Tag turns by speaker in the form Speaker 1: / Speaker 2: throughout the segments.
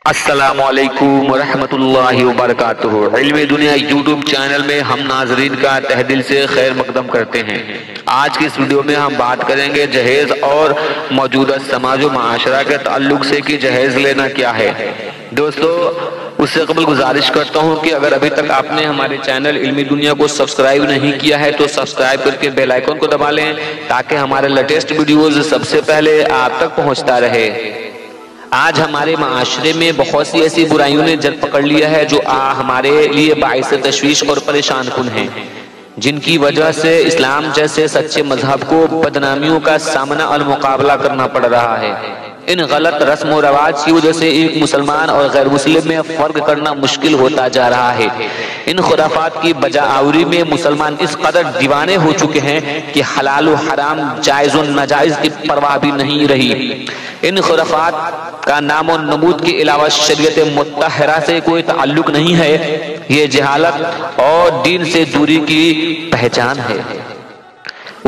Speaker 1: السلام علیکم ورحمۃ اللہ وبرکاتہ۔ علم دنیا یوٹیوب چینل میں ہم ناظرین کا تہ دل سے خیر مقدم کرتے ہیں۔ آج کی اس ویڈیو میں ہم بات کریں گے جہیز اور موجودہ سماج و معاشرہ کے تعلق سے کہ جہیز لینا کیا ہے۔ دوستو، اس سے قبل گزارش کرتا ہوں کہ اگر ابھی تک آپ نے ہمارے چینل علمی دنیا کو سبسکرائب نہیں کیا ہے تو سبسکرائب کر کے بیل آئیکن کو دبا لیں تاکہ ہمارے لیٹسٹ ویڈیوز سب سے پہلے آپ تک پہنچتا رہے۔ آج ہمارے معاشرے میں بہت سی ایسی برائیوں نے جڑ پکڑ لیا ہے جو ہمارے لیے باعث تشویش اور پریشان کن ہیں، جن کی وجہ سے اسلام جیسے سچے مذہب کو بدنامیوں کا سامنا اور مقابلہ کرنا پڑ رہا ہے۔ ان غلط رسم و رواج کی وجہ سے ایک مسلمان اور غیر مسلم میں فرق کرنا مشکل ہوتا جا رہا ہے۔ ان خرافات کی بجا آوری میں مسلمان اس قدر دیوانے ہو چکے ہیں کہ حلال و حرام، جائز و ناجائز کی پرواہ بھی نہیں رہی۔ ان خرافات کا نام و نمود کے علاوہ شریعت مطہرہ سے کوئی تعلق نہیں ہے۔ یہ جہالت اور دین سے دوری کی پہچان ہے۔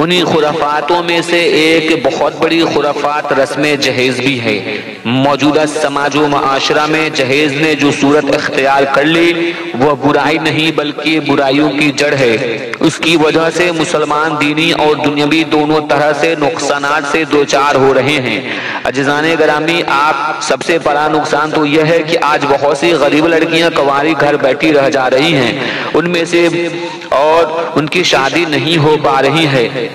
Speaker 1: انہی خرافاتوں میں سے ایک بہت بڑی خرافات رسم جہیز بھی ہے۔ موجودہ سماج و معاشرہ میں جہیز نے جو صورت اختیار کر لی وہ برائی نہیں بلکہ برائیوں کی جڑ ہے۔ اس کی وجہ سے مسلمان دینی اور دنیاوی دونوں طرح سے نقصانات سے دوچار ہو رہے ہیں۔ عزیزان گرامی، آپ سب سے بڑا نقصان تو یہ ہے کہ آج بہت سی غریب لڑکیاں کنواری گھر بیٹھی رہ جا رہی ہیں، ان میں سے اور ان کی شادی نہیں ہو پا رہی ہے۔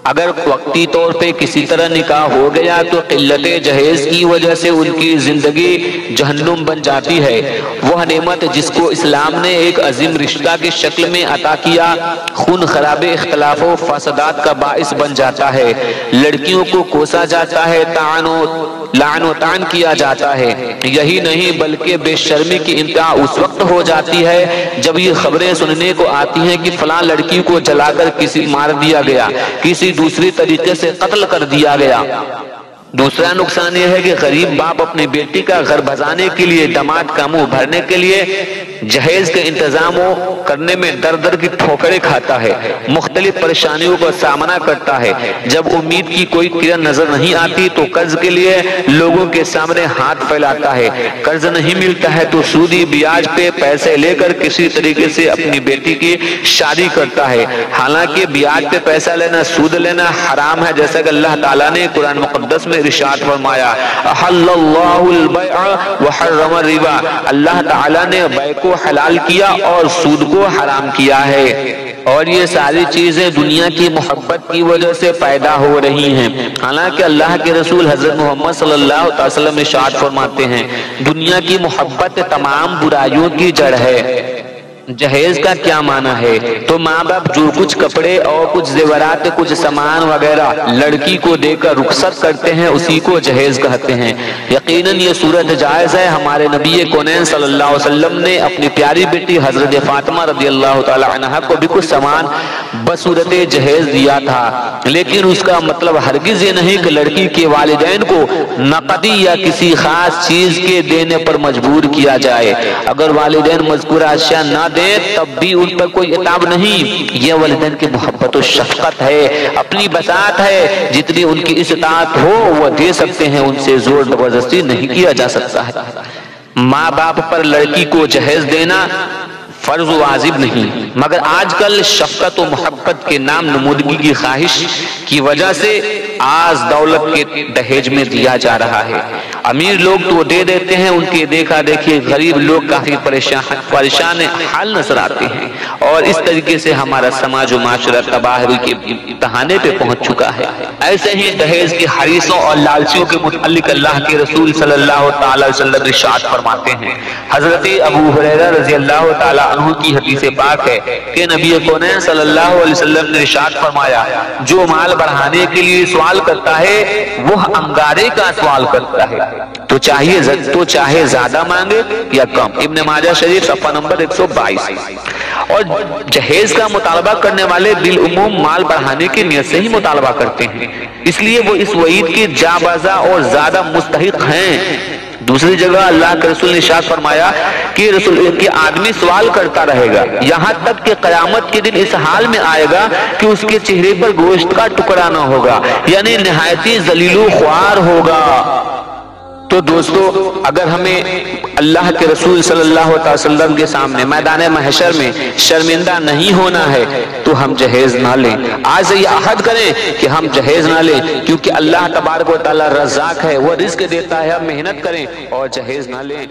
Speaker 1: اگر وقتی طور پہ کسی طرح نکاح ہو گیا تو قلت جہیز کی وجہ سے ان کی زندگی جہنم بن جاتی ہے۔ وہ نعمت جس کو اسلام نے ایک عظیم رشتہ کی شکل میں عطا کیا، خون خرابے، اختلاف و فسادات کا باعث بن جاتا ہے۔ لڑکیوں کو کوسا جاتا ہے، لعن و طعن کیا جاتا ہے۔ یہی نہیں بلکہ بے شرمی کی انتہا اس وقت ہو جاتی ہے جب یہ خبریں سننے کو آتی ہیں کہ فلاں لڑکی کو جلا کر مار دیا گیا، کسی دوسری طریقے سے قتل کر دیا گیا۔ دوسرا نقصان یہ ہے کہ غریب باپ اپنی بیٹی کا گھر بھجانے کے لیے، داماد کا منہ بھرنے کے لیے جہیز کے انتظام کرنے میں در در کی ٹھوکریں کھاتا ہے، مختلف پریشانیوں کا سامنا کرتا ہے۔ جب امید کی کوئی کرن نظر نہیں آتی تو قرض کے لیے لوگوں کے سامنے ہاتھ پھیلاتا ہے۔ قرض نہیں ملتا ہے تو سودی بیاج پہ پیسے لے کر کسی طریقے سے اپنی بیٹی کی شادی کرتا ہے، حالانکہ بیاج پہ پیسہ لینا، سود لینا حرام ہے، جیسا کہ اللہ تعالیٰ نے قرآن مقدس میں ارشاد فرمایا، احل اللہ البیع وحرم الربا، اللہ تعالیٰ نے بیع کو حلال کیا اور سود کو حرام کیا ہے۔ اور یہ ساری چیزیں دنیا کی محبت کی وجہ سے پیدا ہو رہی ہیں، حالانکہ اللہ کے رسول حضرت محمد صلی اللہ علیہ وسلم ارشاد فرماتے ہیں، دنیا کی محبت تمام برائیوں کی جڑ ہے۔ جہیز کا کیا معنی ہے؟ تو ماں باپ جو کچھ کپڑے اور کچھ زیورات، کچھ سامان وغیرہ لڑکی کو دے کر رخصت کرتے ہیں اسی کو جہیز کہتے ہیں۔ یقیناً یہ صورت جائز ہے۔ ہمارے نبی کونین صلی اللہ علیہ وسلم نے اپنی پیاری بیٹی حضرت فاطمہ رضی اللہ تعالی عنہا کو بھی کچھ سامان بصورت جہیز دیا تھا، لیکن اس کا مطلب ہرگز یہ نہیں کہ لڑکی کے والدین کو نقدی یا کسی خاص چیز کے دینے پر مجبور کیا جائے۔ اگر والدین مذکورہ اشیاء نہ دیں تب بھی ان پر کوئی عتاب نہیں۔ یہ والدین کی محبت و شفقت ہے، اپنی بساط ہے، جتنی ان کی استطاعت ہو وہ دے سکتے ہیں، ان سے زور زبردستی نہیں کیا جا سکتا ہے۔ ماں باپ پر لڑکی کو جہیز دینا فرض و واجب نہیں، مگر آج کل شفقت و محبت کے نام نمودگی کی خواہش کی وجہ سے آز دولت کے دہیج میں دیا جا رہا ہے۔ امیر لوگ تو دے دیتے ہیں، ان کے دیکھا دیکھیے غریب لوگ کافی پریشان حال نظر آتے ہیں، اور اس طریقے سے ہمارا سماج و معاشرہ تباہی کے امتحانے پہ پہنچ چکا ہے۔ ایسے ہی دہیز کی حریصوں اور لالچیوں کے متعلق اللہ کے رسول صلی اللہ تعالی وسلم ارشاد فرماتے ہیں۔ حضرت ابو ہریرہ رضی اللہ تعالی عنہ کی حدیث پاک ہے کہ نبی کونین صلی اللہ علیہ وسلم نے ارشاد فرمایا، جو مال بڑھانے کے لیے سوال کرتا ہے وہ انگارے کا سوال کرتا ہے، تو چاہے زیادہ مانگے یا کم۔ ابن ماجہ شریف صفحہ نمبر 122۔ اور جہیز کا مطالبہ کرنے والے بالعموم مال بڑھانے کی نیت سے ہی مطالبہ کرتے ہیں، اس لیے وہ اس وعید کے جاں بازا اور زیادہ مستحق ہیں۔ دوسری جگہ اللہ کے رسول نے ارشاد فرمایا کہ آدمی سوال کرتا رہے گا یہاں تک کہ قیامت کے دن اس حال میں آئے گا کہ اس کے چہرے پر گوشت کا ٹکڑا نہ ہوگا، یعنی نہایت ذلیل و خوار ہوگا۔ تو دوستو اگر ہمیں اللہ کے رسول صلی اللہ علیہ وسلم کے سامنے میدان محشر میں شرمندہ نہیں ہونا ہے تو ہم جہیز نہ لیں. آج سے یہ عہد کریں کہ ہم جہیز نہ لیں، کیونکہ اللہ تبارک و تعالی رزاق ہے، وہ رزق دیتا ہے. ہم محنت کریں اور جہیز نہ لیں.